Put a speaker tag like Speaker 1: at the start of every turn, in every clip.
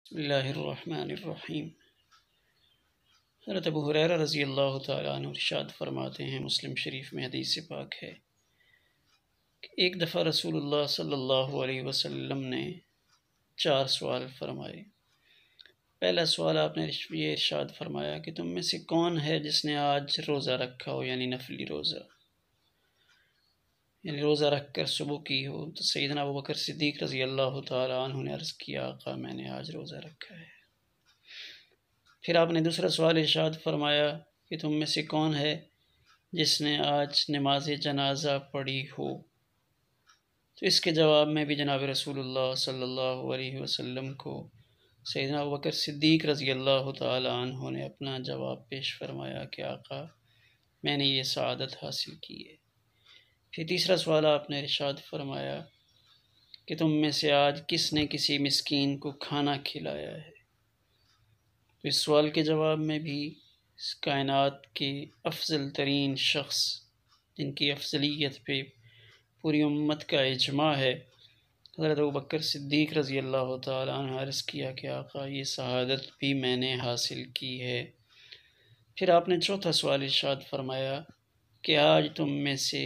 Speaker 1: بسم اللہ الرحمن الرحیم۔ حضرت ابو ہریرہ رضی اللہ تعالیٰ عنہ ارشاد فرماتے ہیں، مسلم شریف میں حدیث پاک ہے کہ ایک دفعہ رسول اللہ صلی اللہ علیہ وسلم نے 4 سوال فرمائے۔ پہلا سوال آپ نے یہ ارشاد فرمایا کہ تم میں سے کون ہے جس نے آج روزہ رکھا ہو، یعنی نفلی روزہ، یعنی روزہ رکھ کر صبح کی ہو۔ تو سیدنا ابوبکر صدیق رضی اللہ تعالیٰ عنہ نے عرض کیا، آقا میں نے آج روزہ رکھا ہے۔ پھر آپ نے دوسرا سوال ارشاد فرمایا کہ تم میں سے کون ہے جس نے آج نماز جنازہ پڑھی ہو۔ تو اس کے جواب میں بھی جناب رسول اللہ صلی اللہ علیہ وسلم کو سیدنا ابوبکر صدیق رضی اللہ تعالی عنہ نے اپنا جواب پیش فرمایا کہ آقا میں نے یہ سعادت حاصل کی ہے۔ پھر تیسرا سوال آپ نے ارشاد فرمایا کہ تم میں سے آج کس نے کسی مسکین کو کھانا کھلایا ہے۔ تو اس سوال کے جواب میں بھی اس کائنات کے افضل ترین شخص جن کی افضلیت پہ پوری امت کا اجماع ہے، حضرت ابوبکر صدیق رضی اللہ تعالیٰ عنہ عرض کیا کہ آقا یہ سعادت بھی میں نے حاصل کی ہے۔ پھر آپ نے چوتھا سوال ارشاد فرمایا کہ آج تم میں سے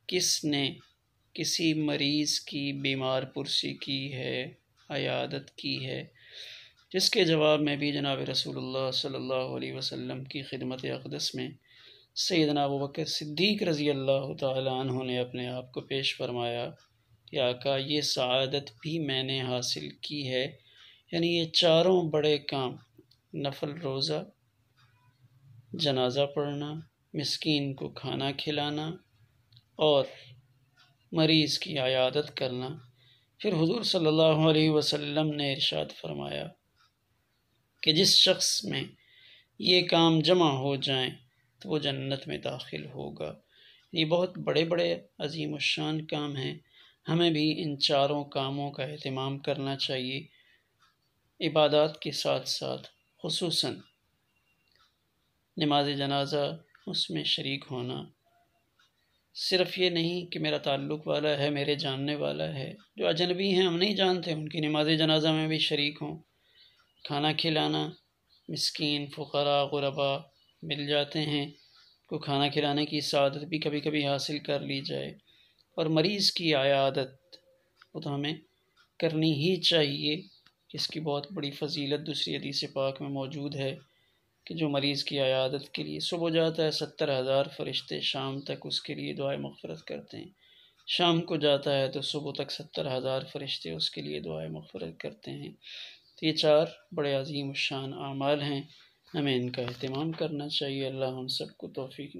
Speaker 1: کس نے کسی مریض کی بیمار پرسی کی ہے، عیادت کی ہے، جس کے جواب میں بھی جناب رسول اللہ صلی اللہ علیہ وسلم کی خدمت اقدس میں سیدنا ابوبکر صدیق رضی اللہ تعالی عنہ نے اپنے آپ کو پیش فرمایا کہ آقا یہ سعادت بھی میں نے حاصل کی ہے۔ یعنی یہ چاروں بڑے کام، نفل روزہ، جنازہ پڑھنا، مسکین کو کھانا کھلانا اور مریض کی عیادت کرنا، پھر حضور صلی اللہ علیہ وسلم نے ارشاد فرمایا کہ جس شخص میں یہ کام جمع ہو جائیں تو وہ جنت میں داخل ہوگا۔ یہ بہت بڑے بڑے عظیم الشان کام ہیں، ہمیں بھی ان چاروں کاموں کا اہتمام کرنا چاہیے۔ عبادات کے ساتھ ساتھ خصوصاً نماز جنازہ، اس میں شریک ہونا، صرف یہ نہیں کہ میرا تعلق والا ہے، میرے جاننے والا ہے، جو اجنبی ہیں ہم نہیں جانتے، ان کی نماز جنازہ میں بھی شریک ہوں۔ کھانا کھلانا، مسکین فقراء غرباء مل جاتے ہیں کو کھانا کھلانے کی سعادت بھی کبھی کبھی حاصل کر لی جائے، اور مریض کی عیادت وہ تو ہمیں کرنی ہی چاہیے، جس کی بہت بڑی فضیلت دوسری حدیث پاک میں موجود ہے کہ جو مریض کی عیادت کے لیے صبح جاتا ہے 70,000 فرشتے شام تک اس کے لیے دعائے مغفرت کرتے ہیں، شام کو جاتا ہے تو صبح تک 70,000 فرشتے اس کے لیے دعائے مغفرت کرتے ہیں۔ تو یہ 4 بڑے عظیم الشان اعمال ہیں، ہمیں ان کا اہتمام کرنا چاہیے۔ اللہ ہم سب کو توفیق